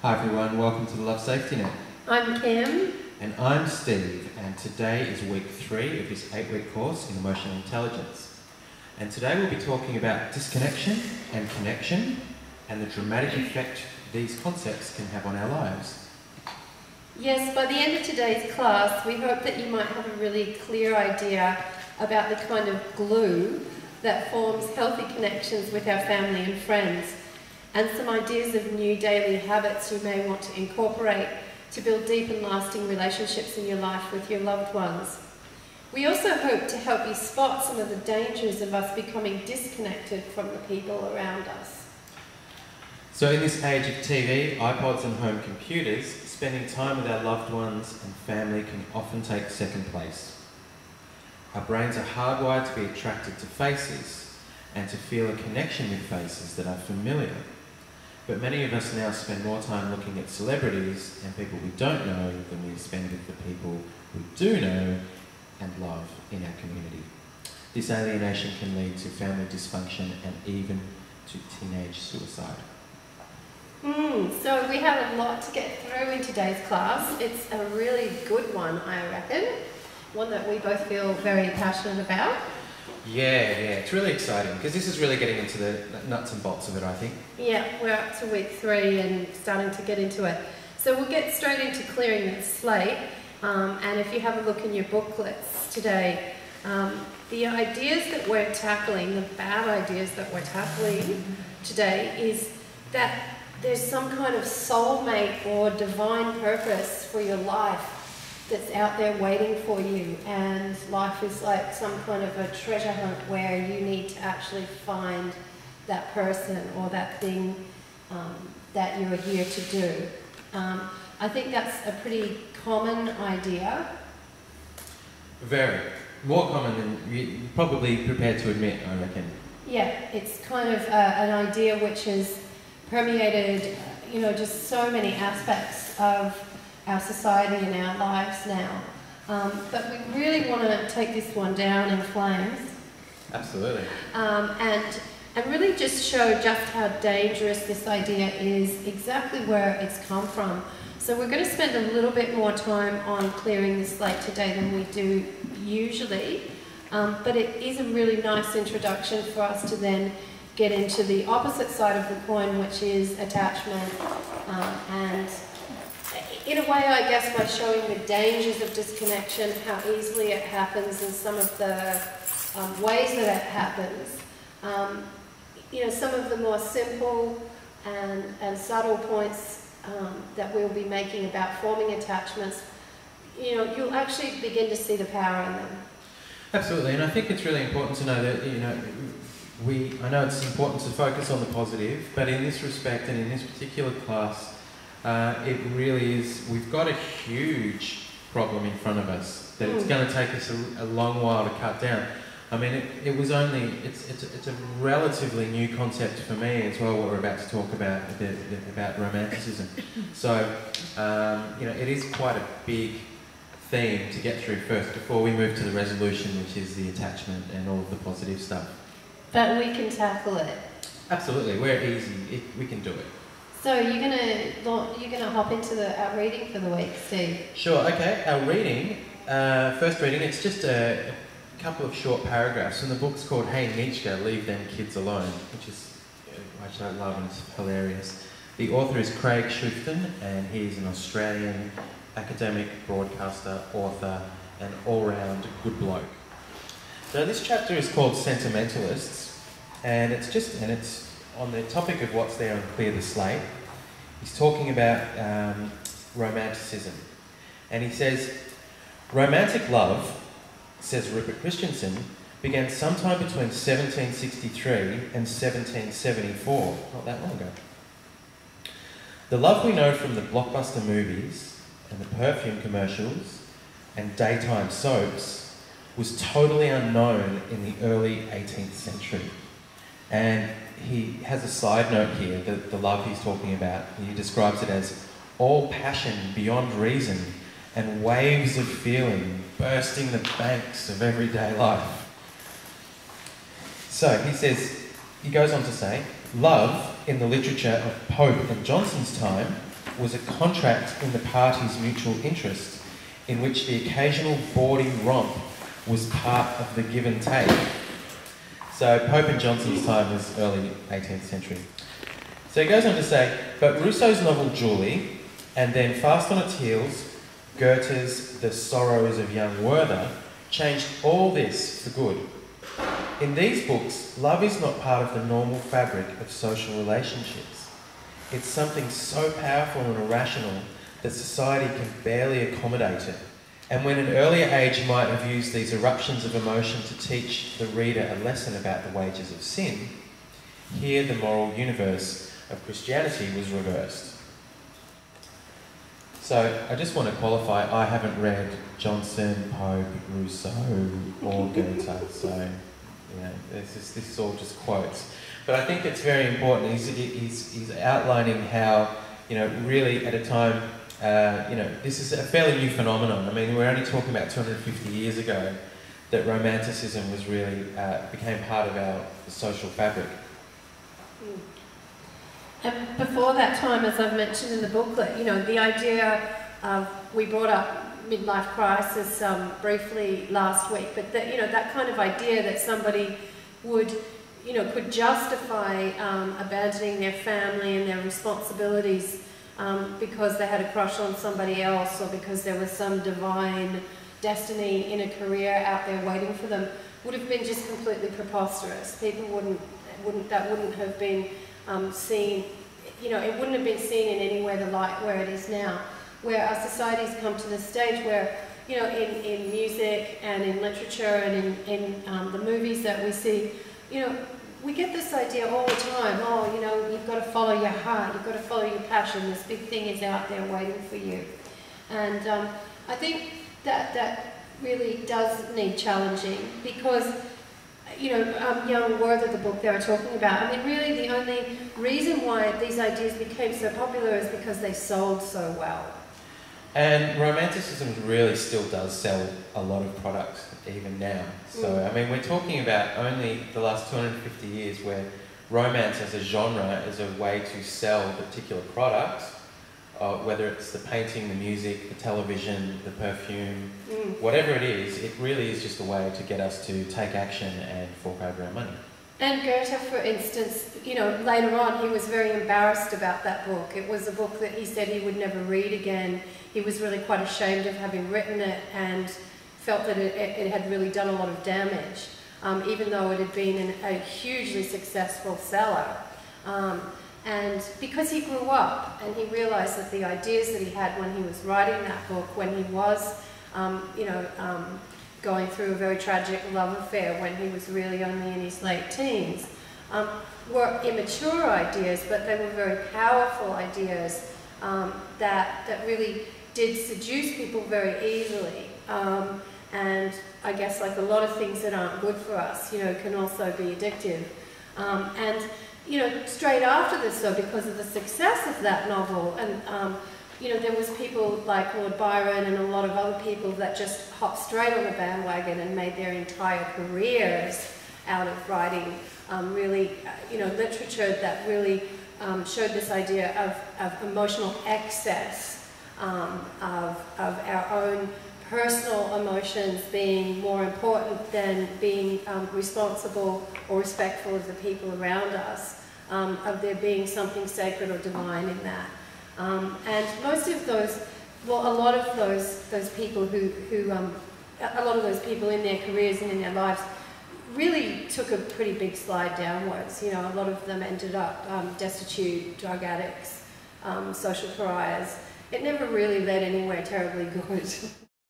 Hi everyone, welcome to the Love Safety Net. I'm Kim. And I'm Steve, and today is week 3 of this 8-week course in emotional intelligence. And today we'll be talking about disconnection and connection and the dramatic effect these concepts can have on our lives. Yes, by the end of today's class, we hope that you might have a really clear idea about the kind of glue that forms healthy connections with our family and friends, and some ideas of new daily habits you may want to incorporate to build deep and lasting relationships in your life with your loved ones. We also hope to help you spot some of the dangers of us becoming disconnected from the people around us. So in this age of TV, iPods and home computers, spending time with our loved ones and family can often take second place. Our brains are hardwired to be attracted to faces and to feel a connection with faces that are familiar. But many of us now spend more time looking at celebrities and people we don't know than we spend with the people we do know and love in our community. This alienation can lead to family dysfunction and even to teenage suicide. So we have a lot to get through in today's class. It's a really good one, I reckon. One that we both feel very passionate about. Yeah, it's really exciting because this is really getting into the nuts and bolts of it, I think. Yeah, we're up to week 3 and starting to get into it. So we'll get straight into clearing the slate. And if you have a look in your booklets today, the ideas that we're tackling, the bad ideas that we're tackling today, is that there's some kind of soulmate or divine purpose for your life that's out there waiting for you, and life is like some kind of a treasure hunt where you need to actually find that person or that thing that you're here to do. I think that's a pretty common idea. Very. More common than you're probably prepared to admit, I reckon. Yeah, it's kind of an idea which has permeated, just so many aspects of our society and our lives now. But we really want to take this one down in flames. Absolutely. And really just show just how dangerous this idea is, exactly where it's come from. So we're going to spend a little bit more time on clearing the slate today than we do usually. But it is a really nice introduction for us to then get into the opposite side of the coin, which is attachment. And in a way, I guess, by showing the dangers of disconnection, how easily it happens, and some of the ways that it happens. Some of the more simple and subtle points that we'll be making about forming attachments, you'll actually begin to see the power in them. Absolutely, and I think it's really important to know that, I know it's important to focus on the positive, but in this respect and in this particular class, it really is, we've got a huge problem in front of us that it's going to take us a long while to cut down. I mean, it's a relatively new concept for me as well, what we're about to talk about Romanticism. So, it is quite a big theme to get through first before we move to the resolution, which is the attachment and all of the positive stuff. But we can tackle it. Absolutely, we're easy, we can do it. So you're gonna hop into our reading for the week, Steve. Sure. Okay. Our reading, first reading. It's just a couple of short paragraphs, and the book's called "Hey Nietzsche, Leave Them Kids Alone," which I love and it's hilarious. The author is Craig Shufton, and he's an Australian academic, broadcaster, author, and all-round good bloke. So this chapter is called "Sentimentalists," and it's on the topic of what's there on Clear the Slate. He's talking about Romanticism. And he says, "Romantic love," says Rupert Christensen, "began sometime between 1763 and 1774, not that long ago. The love we know from the blockbuster movies and the perfume commercials and daytime soaps was totally unknown in the early 18th century. And he has a side note here, the love he's talking about. He describes it as all passion beyond reason and waves of feeling bursting the banks of everyday life." So he goes on to say, love in the literature of Pope and Johnson's time was a contract in the parties' mutual interest, in which the occasional bawdy romp was part of the give and take. So Pope and Johnson's time was early 18th century. So he goes on to say, but Rousseau's novel Julie, and then fast on its heels, Goethe's The Sorrows of Young Werther, changed all this for good. In these books, love is not part of the normal fabric of social relationships. It's something so powerful and irrational that society can barely accommodate it. And when an earlier age might have used these eruptions of emotion to teach the reader a lesson about the wages of sin, here the moral universe of Christianity was reversed. So I just want to qualify, I haven't read Johnson, Pope, Rousseau or Goethe, so this is all just quotes. But I think it's very important. He's outlining how, really at a time, this is a fairly new phenomenon. I mean, we're only talking about 250 years ago that Romanticism was really, became part of our social fabric. And before that time, as I've mentioned in the booklet, the idea of, we brought up midlife crisis briefly last week, but that kind of idea that somebody would, could justify abandoning their family and their responsibilities because they had a crush on somebody else, or because there was some divine destiny in a career out there waiting for them, would have been just completely preposterous. People that wouldn't have been seen, it wouldn't have been seen in any way the light where it is now, where our society's come to the stage where, in music and in literature and in the movies that we see, we get this idea all the time, you've got to follow your heart, you've got to follow your passion, this big thing is out there waiting for you. And I think that really does need challenging, because Young Werther, the book they were talking about, I mean, really the only reason why these ideas became so popular is because they sold so well. And Romanticism really still does sell a lot of products even now. So, I mean, we're talking about only the last 250 years where romance as a genre is a way to sell particular products, whether it's the painting, the music, the television, the perfume, whatever it is, it really is just a way to get us to take action and fork over our money. And Goethe, for instance, later on he was very embarrassed about that book. It was a book that he said he would never read again. He was really quite ashamed of having written it and felt that it had really done a lot of damage, even though it had been a hugely successful seller. And because he grew up and he realised that the ideas that he had when he was writing that book, when he was, going through a very tragic love affair when he was really only in his late teens, were immature ideas, but they were very powerful ideas that really did seduce people very easily. And I guess, like a lot of things that aren't good for us, can also be addictive. And straight after this, though, because of the success of that novel, and there was people like Lord Byron and a lot of other people that just hopped straight on the bandwagon and made their entire careers out of writing literature that really showed this idea of emotional excess, of our own personal emotions being more important than being responsible or respectful of the people around us, of there being something sacred or divine in that. And most of those, well, a lot of those people a lot of those people in their careers and in their lives really took a pretty big slide downwards. A lot of them ended up destitute, drug addicts, social pariahs. It never really led anywhere terribly good.